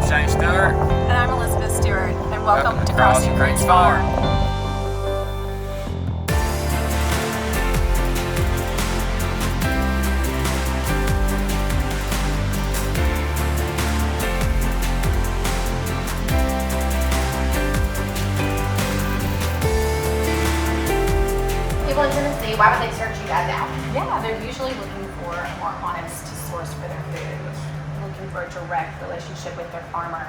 Shane Stuart. And I'm Elizabeth Stewart, and welcome to Crossing Creeks Farm. People in Tennessee, why would they search you guys out? Yeah, they're usually looking for a more honest source for their food, looking for a direct relationship with their farmer,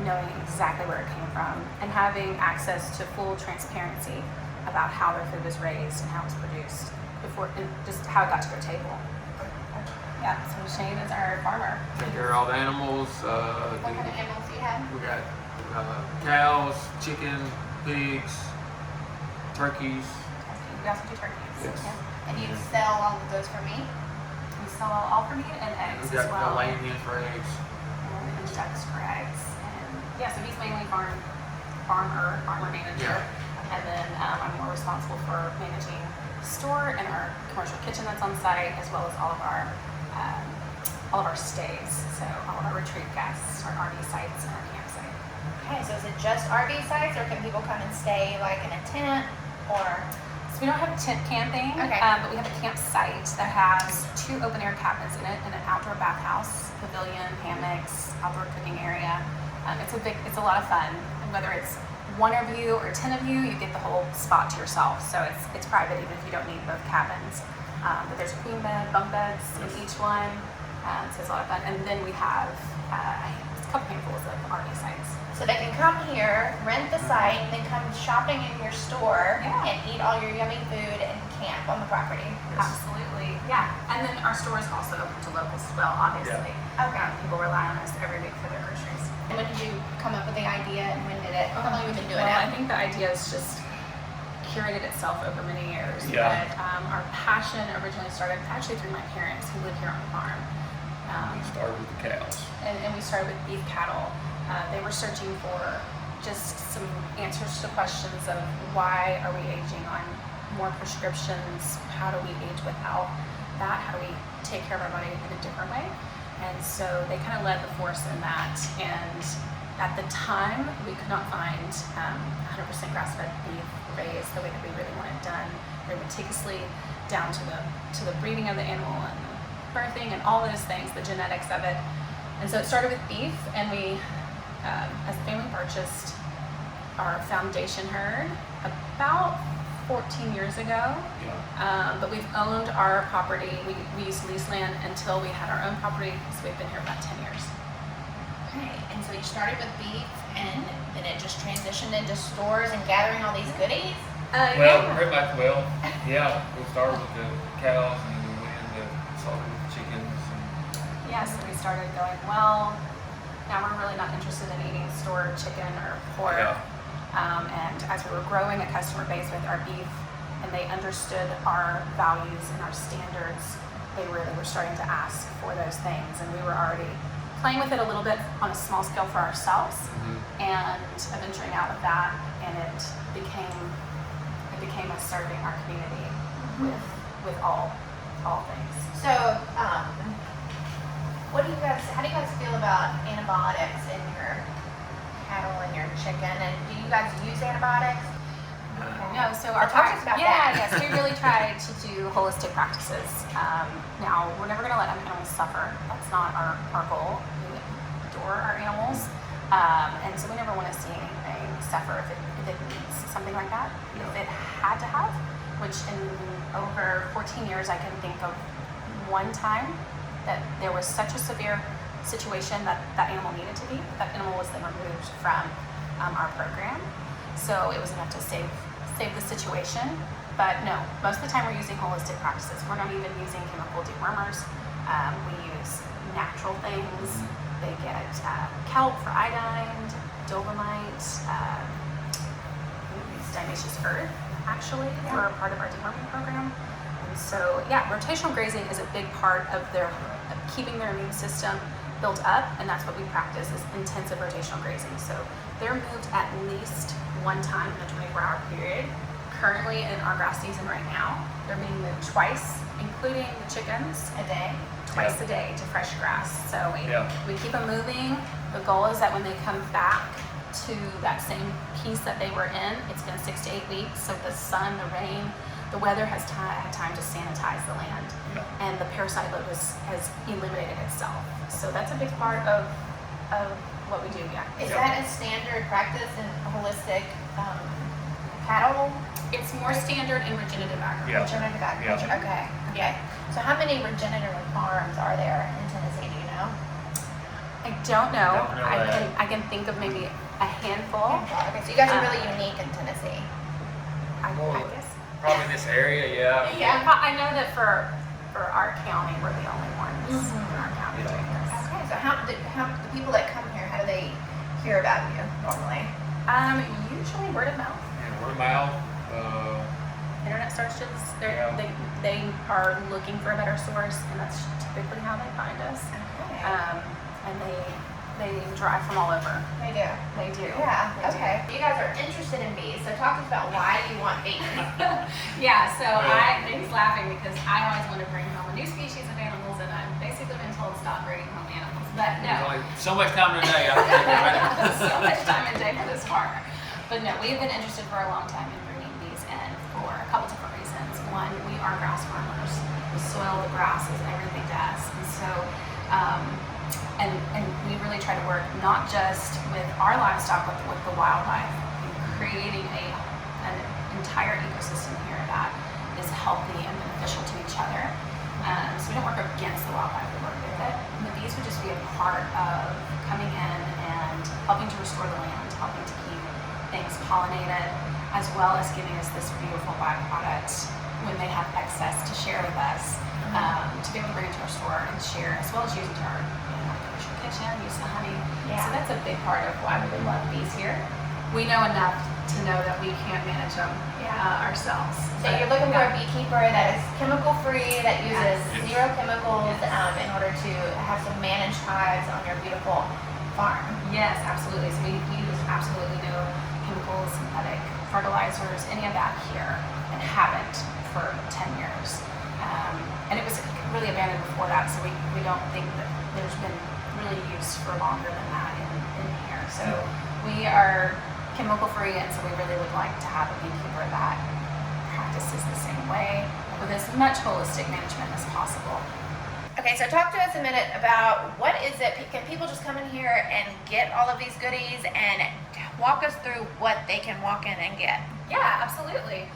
knowing exactly where it came from, and having access to full transparency about how their food was raised and how it was produced before, and just how it got to their table. Yeah, so Shane is our farmer. Take care of all the animals. What kind of animals do you have? We got cows, chicken, pigs, turkeys. We also do turkeys. Yes. Yeah. And you sell all of those for meat? We sell all for meat and eggs We as got well. laying hens for eggs. And ducks for eggs. And yeah, so he's mainly farmer manager. Yeah. And then I'm more responsible for managing the store and our commercial kitchen that's on site, as well as all of our stays. So all of our retreat guests, our RV sites, and our campsite. Okay, so is it just RV sites, or can people come and stay like in a tent, or? So we don't have tent camping, Okay. but we have a campsite that has 2 open air cabins in it and an outdoor bathhouse, pavilion, hammocks, outdoor cooking area. It's a lot of fun. And whether it's 1 of you or 10 of you, you get the whole spot to yourself. So it's private even if you don't need both cabins. But there's a queen bed, bunk beds in each one. So it's a lot of fun. And then we have a couple handfuls of RV sites. So they can come here, rent the site, and then come shopping in your store Yeah. and eat all your yummy food and camp on the property. Absolutely, yeah. And then our store is also open to locals as well, obviously. Okay. People rely on us every week for their groceries. And when did you come up with the idea, and when did it? How long have you been doing Well, it? I think the idea has just curated itself over many years. Yeah. But our passion originally started actually through my parents who live here on the farm. We started with the cows. And we started with beef cattle. They were searching for just some answers to questions of why are we aging on more prescriptions? How do we age without that? How do we take care of our body in a different way? And so they kind of led the force in that. And at the time, we could not find 100% grass-fed beef raised the way that we really want it done, very meticulously down to the breeding of the animal and the birthing and all those things, the genetics of it. And so it started with beef, and we, as a family, purchased our foundation herd about 14 years ago. Yeah. But we've owned our property. We used lease land until we had our own property, so we've been here about 10 years. Okay, and so you started with beef, and then it just transitioned into stores and gathering all these goodies? Yeah, we started with the cows, and then we went into started with the chickens. Yeah, so we started going, well, now we're really not interested in eating store chicken or pork. Yeah. And as we were growing a customer base with our beef, and they understood our values and our standards, they really were starting to ask for those things. And we were already playing with it a little bit on a small scale for ourselves, and venturing out with that, and it became us serving our community with all things. So, how do you guys feel about antibiotics in your cattle and your chicken? And do you guys use antibiotics? No, so our talk to us about that. Yes, we really try to do holistic practices. Now, we're never going to let animals suffer. That's not our goal. We adore our animals, and so we never want to see anything suffer if it needs something like that. If it had to have, which in over 14 years I can think of one time that there was such a severe situation that animal needed to be. That animal was then removed from our program. So it was enough to save the situation. But no, most of the time we're using holistic practices. We're not even using chemical dewormers. We use natural things. They get kelp for iodine, dolomite, we use diatomaceous earth actually for part of our deworming program. And so yeah, rotational grazing is a big part of keeping their immune system built up, and that's what we practice is intensive rotational grazing. So they're moved at least one time in a 24-hour period. Currently in our grass season right now, they're being moved twice, including the chickens A day? twice a day to fresh grass. So Yeah. we keep them moving. The goal is that when they come back to that same piece that they were in, it's been 6 to 8 weeks. So the sun, the rain, the weather has had time to sanitize the land, and the parasite load has eliminated itself. So that's a big part of what we do. Yeah. Is that a standard practice in holistic cattle? It's more standard in regenerative agriculture. Yeah. Regenerative agriculture. Yeah. Okay. Okay. So how many regenerative farms are there in Tennessee? Do you know? I don't know. Don't know I can think of maybe a handful. Okay. So you guys are really unique in Tennessee. I Well, guess. Probably this area, yeah. Yeah. I know that for our county, we're the only ones in our county Yeah. doing this. Okay. So how the people that come here, how do they hear about you normally? Usually word of mouth. Yeah, word of mouth. Internet searches. Yeah. They are looking for a better source, and that's typically how they find us. Okay. And they drive from all over. They do. They do. Yeah. They do. Okay. You guys are interested in bees, so talk to us about why you want bees. Yeah, so Dave's laughing because I always want to bring home a new species of animals, and I've basically been told stop bringing home animals. But There's no, only so much time in a day. I think, right? so much time and day for this farmer. But no, we've been interested for a long time in bringing bees in for a couple different reasons. One, we are grass farmers. The soil, the grasses, everything to us. And so, and we really try to work not just with our livestock, but with the wildlife, and creating an entire ecosystem here that is healthy and beneficial to each other. So we don't work against the wildlife, we work with it. And the bees would just be a part of coming in and helping to restore the land, helping to keep things pollinated, as well as giving us this beautiful byproduct when they have excess to share with us, to be able to bring it to our store and share, as well as use it to our commercial kitchen, use the honey. Yeah. So that's a big part of why we love bees here. We know enough to know that we can't manage them ourselves. So you're looking for a beekeeper that is chemical free, that uses Yes. zero chemicals in order to have some managed hives on your beautiful farm. Yes, absolutely. So we use absolutely no chemicals, synthetic fertilizers, any of that here, and haven't for 10 years. And it was really abandoned before that, so we don't think that there's been really use for longer than that in here. So we are chemical free, and so we really would like to have a beekeeper that practices the same way with as much holistic management as possible. Okay, so talk to us a minute about what is it, can people just come in here and get all of these goodies, and walk us through what they can walk in and get? Yeah, absolutely.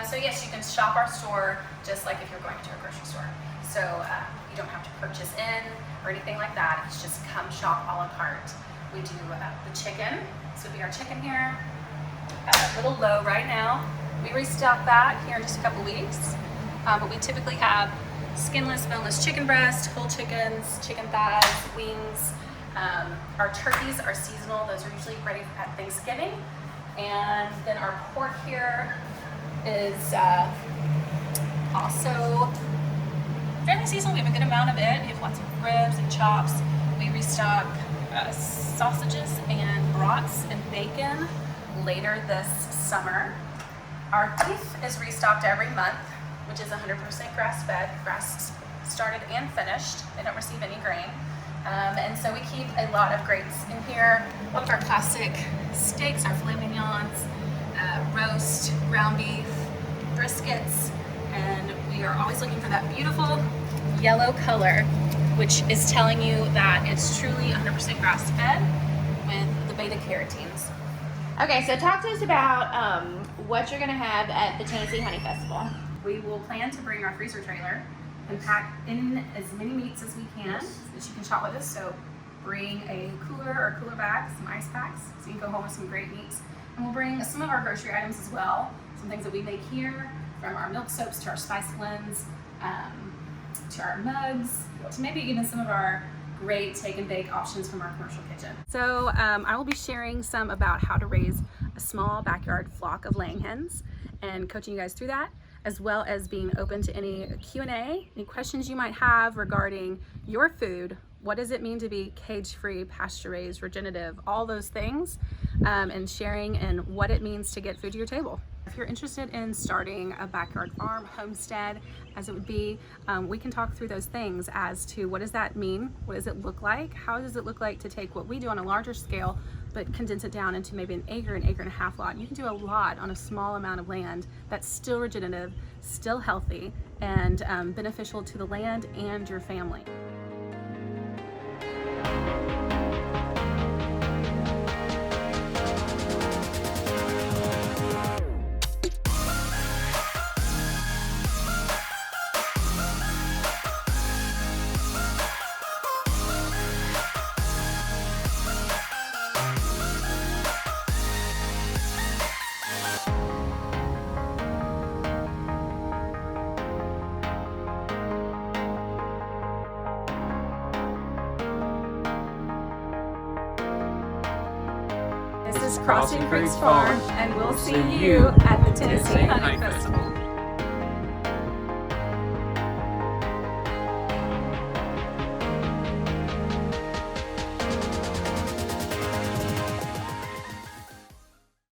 So yes, you can shop our store just like if you're going to a grocery store. So you don't have to purchase in or anything like that. It's just come shop a la carte. We do the chicken. This would be our chicken here. A little low right now. We restock that here in just a couple weeks. But we typically have skinless, boneless chicken breast, whole chickens, chicken thighs, wings. Our turkeys are seasonal. Those are usually ready at Thanksgiving. And then our pork here is also fairly seasonal. We have a good amount of it. We have lots of ribs and chops. We restock sausages and brats and bacon later this summer. Our beef is restocked every month, which is 100% grass-fed, grass started and finished. They don't receive any grain. And so we keep a lot of grates in here. One of our classic steaks, our filet mignons, roast, ground beef, briskets, and we are always looking for that beautiful yellow color, which is telling you that it's truly 100% grass-fed with the beta-carotenes. Okay, so talk to us about what you're going to have at the Tennessee Honey Festival. We will plan to bring our freezer trailer and pack in as many meats as we can so that you can shop with us. So bring a cooler or cooler bags, some ice packs, so you can go home with some great meats. And we'll bring some of our grocery items as well, some things that we make here, from our milk soaps to our spice blends, to our mugs, to maybe even some of our great take and bake options from our commercial kitchen. So I will be sharing some about how to raise a small backyard flock of laying hens and coaching you guys through that, as well as being open to any Q&A, any questions you might have regarding your food, what does it mean to be cage-free, pasture-raised, regenerative, all those things, and sharing and what it means to get food to your table. If you're interested in starting a backyard farm, homestead, as it would be, we can talk through those things as to what does that mean, what does it look like, how does it look like to take what we do on a larger scale but condense it down into maybe an acre and a half lot. You can do a lot on a small amount of land that's still regenerative, still healthy, and beneficial to the land and your family. This is Crossing Creeks Farm, and we'll see you at the Tennessee Hunting Festival.